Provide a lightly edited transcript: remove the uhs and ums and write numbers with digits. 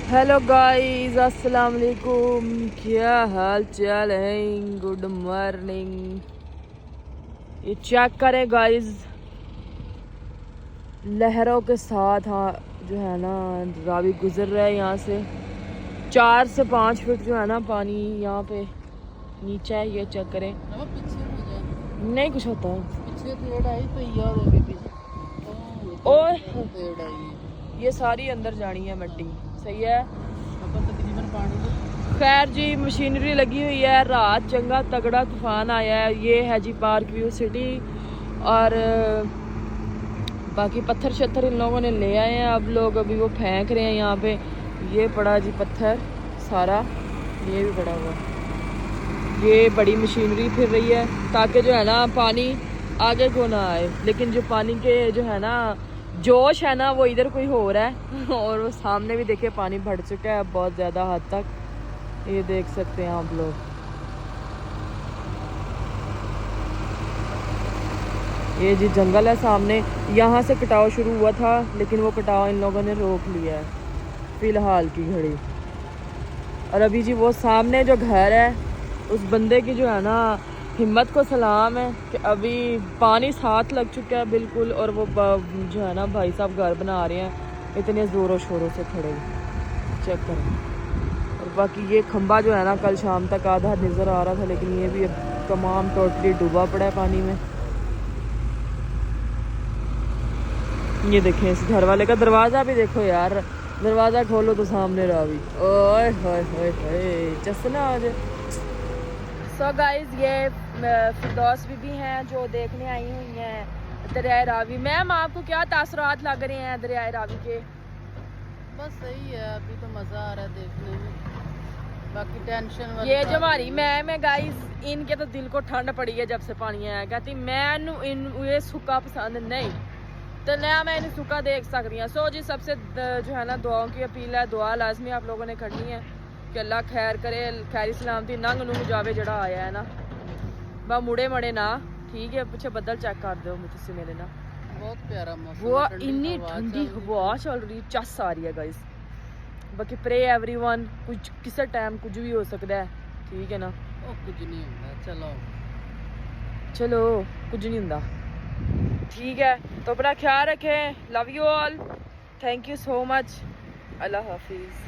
Hello guys, अस्सलाम वालेकुम। क्या हाल चाल है? Good morning. ये चेक करें गाइस, लहरों के साथ हाँ जो है ना रावी गुजर रहा है। यहाँ से 4 से 5 फीट जो है ना पानी यहाँ पे नीचे है। ये चेक करें। पीछे नहीं कुछ होता है। पीछे पेड़ आई तो यार अभी भी और पेड़ आई ये सारी अंदर जानी है मिट्टी। सही है। अपन तकरीबन पानी खैर जी, मशीनरी लगी हुई है। रात चंगा तगड़ा तूफान आया है। ये है जी पार्क व्यू सिटी। और बाकी पत्थर शत्थर इन लोगों ने ले आए हैं। अब लोग अभी वो फेंक रहे हैं यहाँ पे। ये पड़ा जी पत्थर सारा, ये भी पड़ा हुआ। ये बड़ी मशीनरी फिर रही है ताकि जो है ना पानी आगे को ना आए। लेकिन जो पानी के जो है ना जोश है ना वो इधर कोई हो रहा है और वो सामने भी देखे पानी भर चुका है बहुत ज़्यादा हद तक। ये देख सकते हैं आप लोग। ये जी जंगल है सामने। यहाँ से कटाव शुरू हुआ था लेकिन वो कटाव इन लोगों ने रोक लिया है फ़िलहाल की घड़ी। और अभी जी वो सामने जो घर है उस बंदे की जो है ना हिम्मत को सलाम है कि अभी पानी साथ लग चुका है बिल्कुल। और वो जो है ना भाई साहब घर बना रहे हैं इतने ज़ोरों शोरों से खड़े। चेक करें। और बाकी ये खंबा जो है ना कल शाम तक आधा नज़र आ रहा था लेकिन ये भी अब तमाम टोटली डूबा पड़ा है पानी में। ये देखें इस घर वाले का दरवाज़ा भी देखो यार। दरवाज़ा खोलो तो सामने रावी। ओए होए होए होए चसना आज। सो गाइस, ये फिरदौस बीबी हैं जो देखने आई हुई हैं दरियाए रावी। मैम आपको क्या तासुरात लग रहे हैं दरियाए रावी के? बस सही है, अभी तो मज़ा आ रहा है देखने में, बाकी टेंशन वाली ये जो हमारी मैम है गाइस, इनके तो दिल को ठंड पड़ी है जब से पानी आया। कहती मैं इन ये सूखा पसंद नहीं तो नया मैं इन्हें सूखा देख सकती हूँ। सो जी सबसे जो है ना दुआओं की अपील है। दुआ लाजमी आप लोगों ने करनी है कि अल्लाह खैर करे, खैरी सलामती नंग नूंग जावे जड़ा आया है ना बा मुड़े मड़े ना। ठीक है, पीछे बदल चेक कर दो मुझसे मेरे ना। बहुत प्यारा मौसम, वो इन्नी ठंडी हवा चल रही, चस आ रही है गाइस। बाकी प्रे एवरीवन, कुछ किसी टाइम कुछ भी हो सकता है। ठीक है ना। ओ कुछ नहीं होता, चलो चलो कुछ नहीं होता। ठीक है, तो अपना ख्याल रखें। Love you all, thank you so much. अल्लाह हाफिज़।